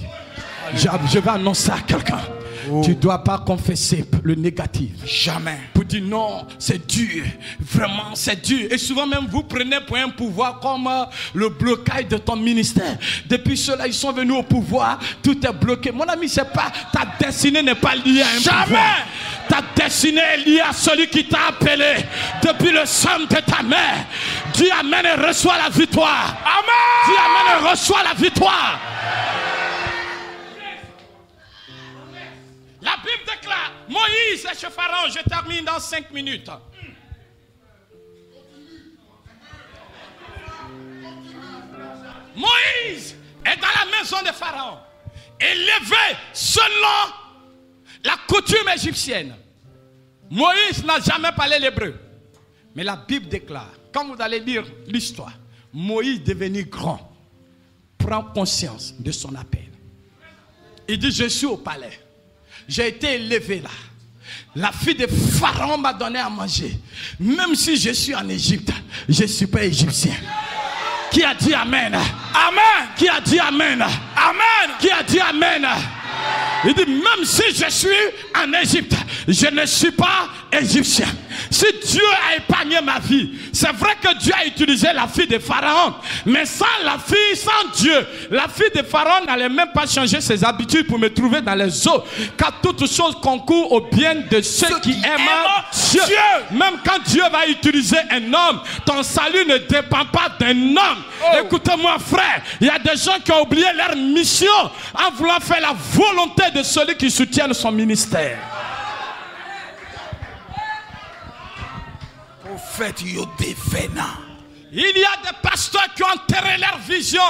Je vais annoncer à quelqu'un. Oh. Tu ne dois pas confesser le négatif. Jamais. Pour dire non, c'est dur. Vraiment, c'est dur. Et souvent même, vous prenez pour un pouvoir comme le blocage de ton ministère. Depuis ceux-là, ils sont venus au pouvoir. Tout est bloqué. Mon ami, c'est pas, ta destinée n'est pas liée à un pouvoir. Jamais. Ta destinée est liée à celui qui t'a appelé depuis le sein de ta mère. Dis Amen et reçois la victoire. Amen. Dis Amen et reçois la victoire. La Bible déclare, Moïse est chez Pharaon. Je termine dans 5 minutes. Moïse est dans la maison de Pharaon, élevé selon la coutume égyptienne. Moïse n'a jamais parlé l'hébreu. Mais la Bible déclare, quand vous allez lire l'histoire, Moïse devenu grand, prend conscience de son appel. Il dit, je suis au palais. J'ai été élevé là. La fille de Pharaon m'a donné à manger. Même si je suis en Égypte, je ne suis pas égyptien. Qui a dit Amen? Amen. Qui a dit Amen? Amen. Qui a dit Amen? Il dit, même si je suis en Égypte, je ne suis pas égyptien. Si Dieu a épargné ma vie, c'est vrai que Dieu a utilisé la fille de Pharaon. Mais sans la fille, sans Dieu, la fille de Pharaon n'allait même pas changer ses habitudes pour me trouver dans les eaux. Car toutes choses concourent au bien de ceux qui aiment Dieu. Même quand Dieu va utiliser un homme, ton salut ne dépend pas d'un homme. Oh. Écoutez-moi frère, il y a des gens qui ont oublié leur mission en voulant faire la volonté de celui qui soutient son ministère. Il y a des pasteurs qui ont enterré leur vision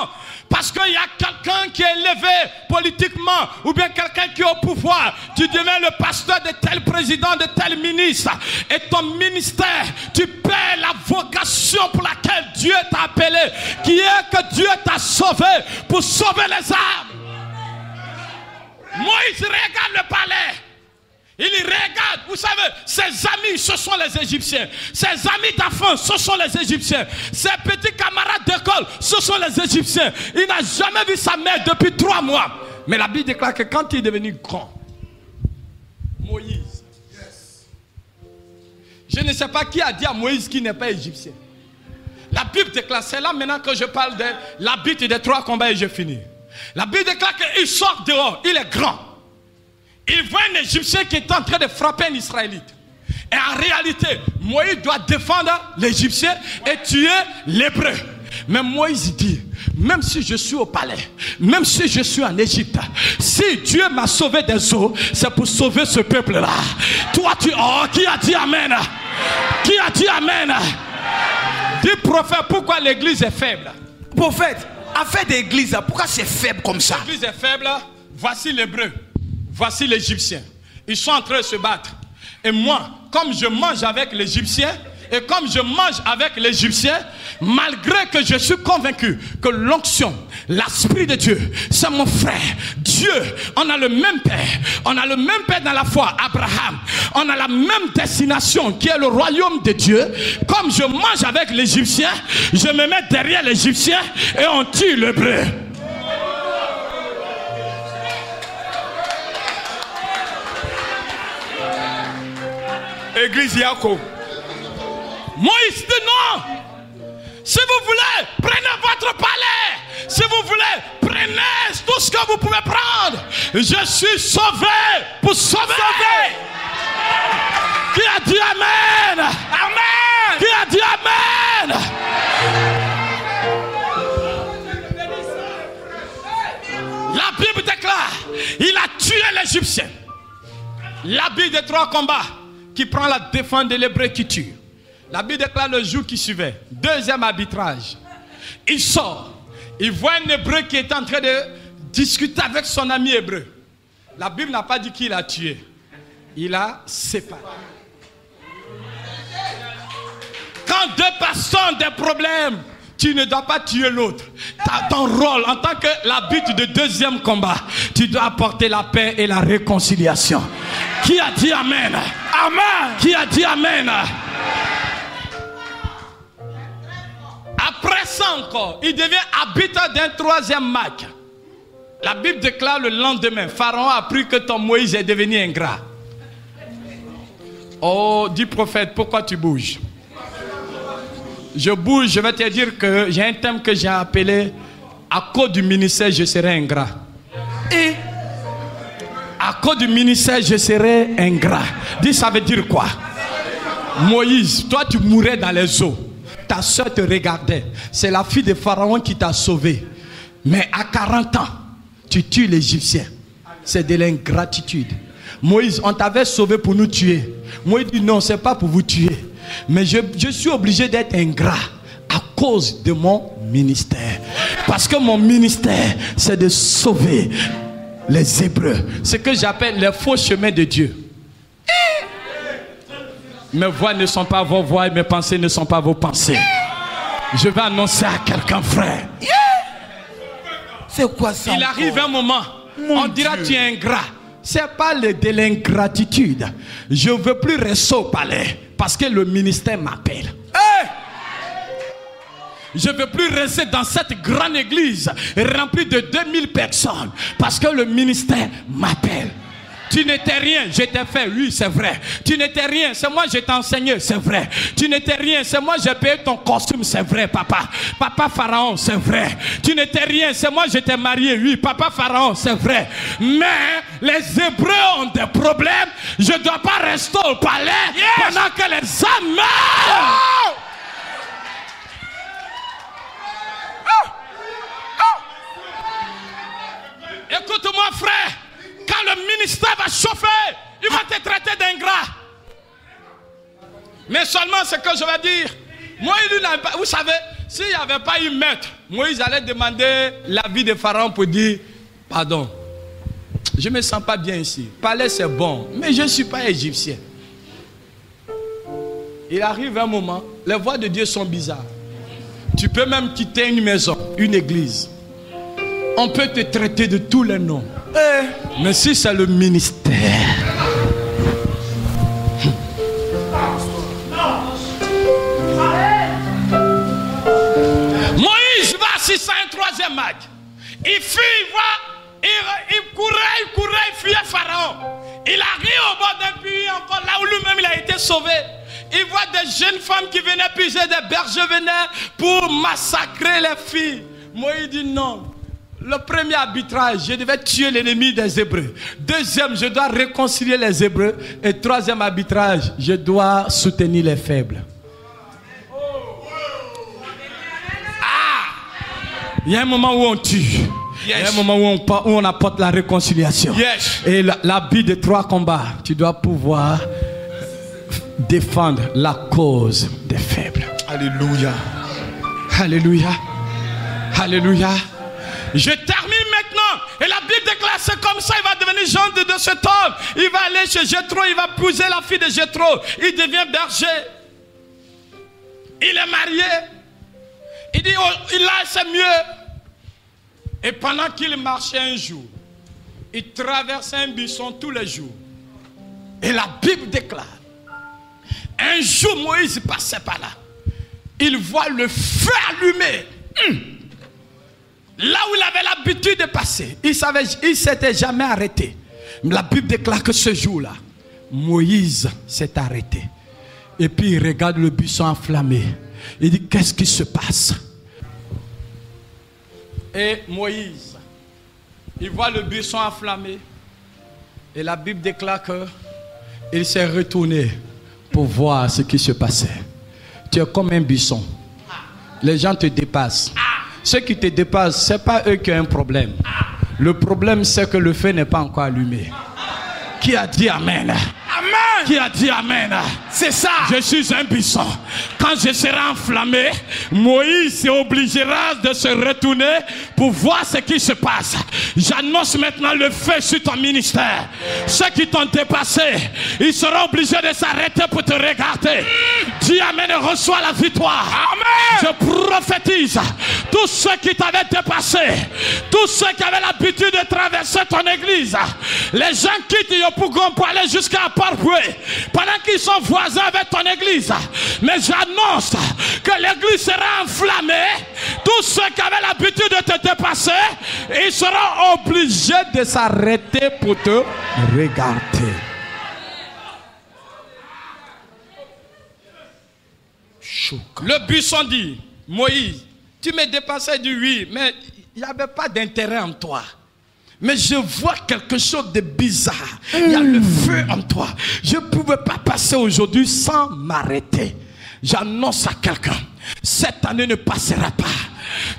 parce qu'il y a quelqu'un qui est élevé politiquement ou bien quelqu'un qui est au pouvoir. Tu deviens le pasteur de tel président, de tel ministre, et ton ministère, tu perds la vocation pour laquelle Dieu t'a appelé, qui est que Dieu t'a sauvé pour sauver les âmes. Moïse regarde le palais. Il regarde, vous savez, ses amis, ce sont les Égyptiens. Ses amis d'enfance, ce sont les Égyptiens. Ses petits camarades d'école, ce sont les Égyptiens. Il n'a jamais vu sa mère depuis 3 mois. Mais la Bible déclare que quand il est devenu grand, Moïse, je ne sais pas qui a dit à Moïse qu'il n'est pas égyptien. La Bible déclare, c'est là maintenant que je parle de l'habit des 3 combats et je finis. La Bible déclare qu'il sort dehors, il est grand. Il voit un Égyptien qui est en train de frapper un Israélite. Et en réalité, Moïse doit défendre l'Égyptien et tuer l'Hébreu. Mais Moïse dit, même si je suis au palais, même si je suis en Égypte, si Dieu m'a sauvé des eaux, c'est pour sauver ce peuple-là. Toi, qui a dit Amen? Qui a dit Amen? Dis prophète, pourquoi l'église est faible? Prophète, affaire d'église, pourquoi c'est faible comme ça? L'église est faible, voici l'Hébreu. Voici l'Égyptien. Ils sont en train de se battre. Et moi, comme je mange avec l'Égyptien, Et comme je mange avec l'Égyptien, malgré que je suis convaincu que l'onction, l'Esprit de Dieu, c'est mon frère. Dieu, on a le même Père. On a le même Père dans la foi, Abraham. On a la même destination qui est le royaume de Dieu. Comme je mange avec l'Égyptien, je me mets derrière l'Égyptien et on tue l'Hébreu. Église Yako. Moïse dit non. Si vous voulez, prenez votre palais. Si vous voulez, prenez tout ce que vous pouvez prendre. Je suis sauvé pour sauver. Qui a dit Amen? Amen. Qui a dit Amen? La Bible déclare, il a tué l'Égyptien. La Bible des 3 combats qui prend la défense de l'Hébreu qui tue. La Bible déclare le jour qui suivait. 2e arbitrage. Il sort. Il voit un Hébreu qui est en train de discuter avec son ami hébreu. La Bible n'a pas dit qu'il a tué. Il a séparé. Quand 2 personnes ont des problèmes, tu ne dois pas tuer l'autre. Ton rôle en tant que l'arbitre de 2e combat, tu dois apporter la paix et la réconciliation. Qui a dit Amen? Amen. Qui a dit Amen? Après ça encore, il devient habitant d'un 3e match. La Bible déclare le lendemain, Pharaon a appris que ton Moïse est devenu ingrat. Oh, dis prophète, pourquoi tu bouges? Je bouge, je vais te dire que j'ai un thème que j'ai appelé à cause du ministère, je serai ingrat. Et à cause du ministère, je serai ingrat. Dis, ça veut dire quoi? Moïse, toi tu mourais dans les eaux. Ta soeur te regardait. C'est la fille de Pharaon qui t'a sauvé. Mais à 40 ans, tu tues l'Égyptien. C'est de l'ingratitude. Moïse, on t'avait sauvé pour nous tuer. Moïse dit non, c'est pas pour vous tuer. Mais je suis obligé d'être ingrat à cause de mon ministère. Parce que mon ministère, c'est de sauver les Hébreux. Ce que j'appelle les faux chemins de Dieu. Mes voix ne sont pas vos voix et mes pensées ne sont pas vos pensées. Je vais annoncer à quelqu'un, frère. C'est quoi ça? Il arrive un moment, on dira tu es ingrat. C'est pas de l'ingratitude. Je ne veux plus rester au palais parce que le ministère m'appelle. Je ne veux plus rester dans cette grande église remplie de 2000 personnes parce que le ministère m'appelle. Tu n'étais rien, je t'ai fait, oui c'est vrai. Tu n'étais rien, c'est moi je t'ai enseigné, c'est vrai. Tu n'étais rien, c'est moi j'ai payé ton costume, c'est vrai papa. Papa Pharaon, c'est vrai. Tu n'étais rien, c'est moi je t'ai marié, oui papa Pharaon, c'est vrai. Mais les Hébreux ont des problèmes, je ne dois pas rester au palais pendant que les âmes meurent. Écoute-moi frère. Quand le ministère va chauffer, il va te traiter d'ingrat. Mais seulement ce que je vais dire, Moïse, vous savez, s'il n'y avait pas eu maître, Moïse allait demander l'avis de Pharaon pour dire, pardon, je ne me sens pas bien ici. Palais c'est bon, mais je ne suis pas égyptien. Il arrive un moment, les voix de Dieu sont bizarres. Tu peux même quitter une maison, une église. On peut te traiter de tous les noms. Mais si c'est le ministère. Moïse va assister à un 3e match. Il fuit, il courait, il fuyait Pharaon. Il arrive au bord d'un puits, encore là où lui-même il a été sauvé. Il voit des jeunes femmes qui venaient puiser, des bergers venaient pour massacrer les filles. Moïse dit non. Le premier arbitrage, je devais tuer l'ennemi des Hébreux. 2e, je dois réconcilier les Hébreux. Et 3e arbitrage, je dois soutenir les faibles. Il y a un moment où on tue. Il y a un moment où on apporte la réconciliation. Et l'habit de 3 combats, tu dois pouvoir défendre la cause des faibles. Alléluia. Alléluia. Alléluia. Je termine maintenant. Et la Bible déclare c'est comme ça, il va devenir gendre de cet homme. Il va aller chez Jéthro, il va épouser la fille de Jéthro. Il devient berger. Il est marié. Il dit, oh, là c'est mieux. Et pendant qu'il marchait un jour, il traversait un buisson tous les jours. Et la Bible déclare, un jour Moïse passait par là. Il voit le feu allumé. Là où il avait l'habitude de passer. Il ne s'était jamais arrêté. Mais la Bible déclare que ce jour-là, Moïse s'est arrêté. Et puis il regarde le buisson enflammé. Il dit, qu'est-ce qui se passe? Et Moïse, il voit le buisson enflammé. Et la Bible déclare qu'il s'est retourné pour voir ce qui se passait. Tu es comme un buisson. Les gens te dépassent. Ceux qui te dépassent, ce n'est pas eux qui ont un problème. Le problème, c'est que le feu n'est pas encore allumé. Qui a dit Amen? Amen. Qui a dit Amen? C'est ça. Je suis un buisson. Quand je serai enflammé, Moïse obligera de se retourner pour voir ce qui se passe. J'annonce maintenant le feu sur ton ministère. Ceux qui t'ont dépassé, ils seront obligés de s'arrêter pour te regarder. Dis Amen et reçois la victoire. Amen. Je prophétise. Tous ceux qui t'avaient dépassé, tous ceux qui avaient l'habitude de traverser ton église, les gens quittent Yopougon pour aller jusqu'à Parpoué pendant qu'ils sont voisins avec ton église. Mais j'annonce que l'église sera enflammée. Tous ceux qui avaient l'habitude de te dépasser, ils seront obligés de s'arrêter pour te regarder. Le buisson dit, Moïse, tu me dépassais du oui, mais il n'y avait pas d'intérêt en toi. Mais je vois quelque chose de bizarre. Il y a le feu en toi. Je ne pouvais pas passer aujourd'hui sans m'arrêter. J'annonce à quelqu'un, cette année ne passera pas.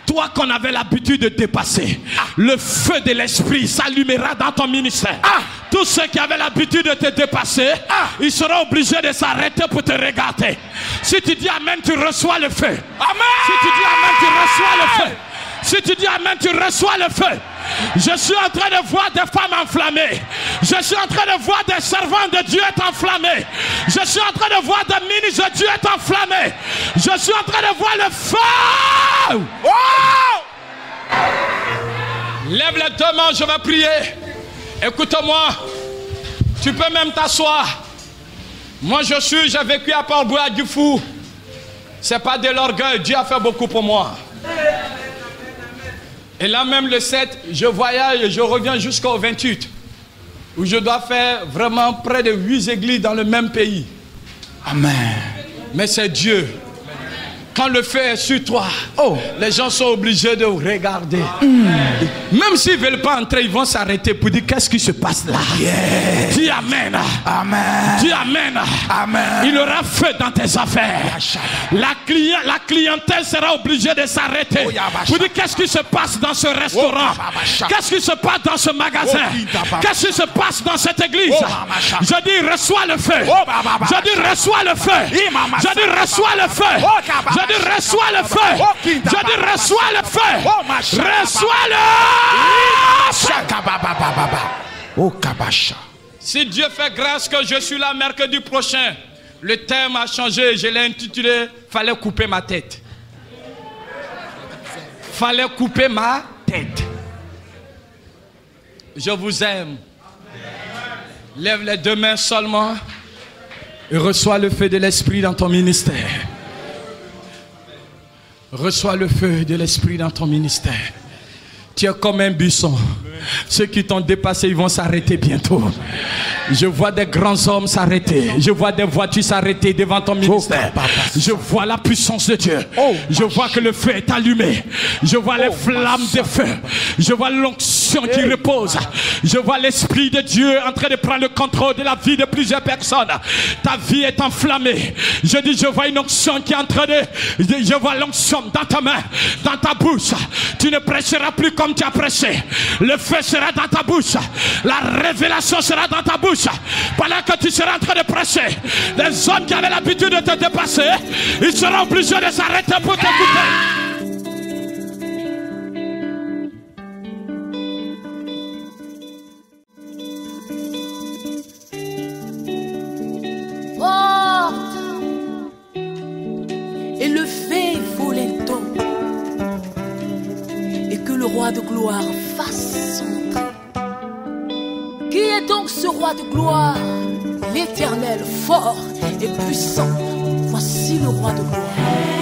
Toi qu'on avait l'habitude de dépasser, le feu de l'esprit s'allumera dans ton ministère. Tous ceux qui avaient l'habitude de te dépasser, ils seront obligés de s'arrêter pour te regarder. Si tu dis Amen, tu reçois le feu. Amen. Si tu dis Amen, tu reçois le feu. Si tu dis Amen, tu reçois le feu. Je suis en train de voir des femmes enflammées. Je suis en train de voir des servants de Dieu être enflammés. Je suis en train de voir des ministres de Dieu être enflammés. Je suis en train de voir le feu. Oh! Lève les deux mains, je vais prier. Écoute-moi. Tu peux même t'asseoir. Moi j'ai vécu à Port-Boué à Dufou. C'est pas de l'orgueil. Dieu a fait beaucoup pour moi. Et là même le 7, je voyage et je reviens jusqu'au 28. Où je dois faire vraiment près de 8 églises dans le même pays. Amen. Mais c'est Dieu. Quand le feu est sur toi, les gens sont obligés de regarder. Même s'ils ne veulent pas entrer, ils vont s'arrêter pour dire qu'est-ce qui se passe là. Dis Amen. Amen. Dis Amen. Amen. Il aura feu dans tes affaires. La clientèle sera obligée de s'arrêter pour dire qu'est-ce qui se passe dans ce restaurant. Qu'est-ce qui se passe dans ce magasin. Qu'est-ce qui se passe dans cette église. Je dis reçois le feu. Je dis reçois le feu. Je dis reçois le feu. Je dis reçois le feu. Je dis reçois le feu. Reçois-le. Si Dieu fait grâce que je suis là mercredi prochain, le thème a changé. Je l'ai intitulé fallait couper ma tête. Fallait couper ma tête. Je vous aime. Lève les deux mains seulement et reçois le feu de l'esprit dans ton ministère. Reçois le feu de l'esprit dans ton ministère. Tu es comme un buisson. Ceux qui t'ont dépassé, ils vont s'arrêter bientôt. Je vois des grands hommes s'arrêter. Je vois des voitures s'arrêter devant ton ministère. Je vois la puissance de Dieu. Je vois que le feu est allumé. Je vois les flammes de feu. Je vois l'onction qui repose. Je vois l'esprit de Dieu en train de prendre le contrôle de la vie de plusieurs personnes. Ta vie est enflammée. Je dis, je vois une onction qui est en train de... Je vois l'onction dans ta main, dans ta bouche. Tu ne prêcheras plus comme tu as prêché. Le feu sera dans ta bouche. La révélation sera dans ta bouche. Pendant que tu seras en train de prêcher, les hommes qui avaient l'habitude de te dépasser, ils seront obligés de s'arrêter pour t'écouter. roi de gloire fasse son entrée. Qui est donc ce roi de gloire? L'Éternel, fort et puissant. Voici le roi de gloire.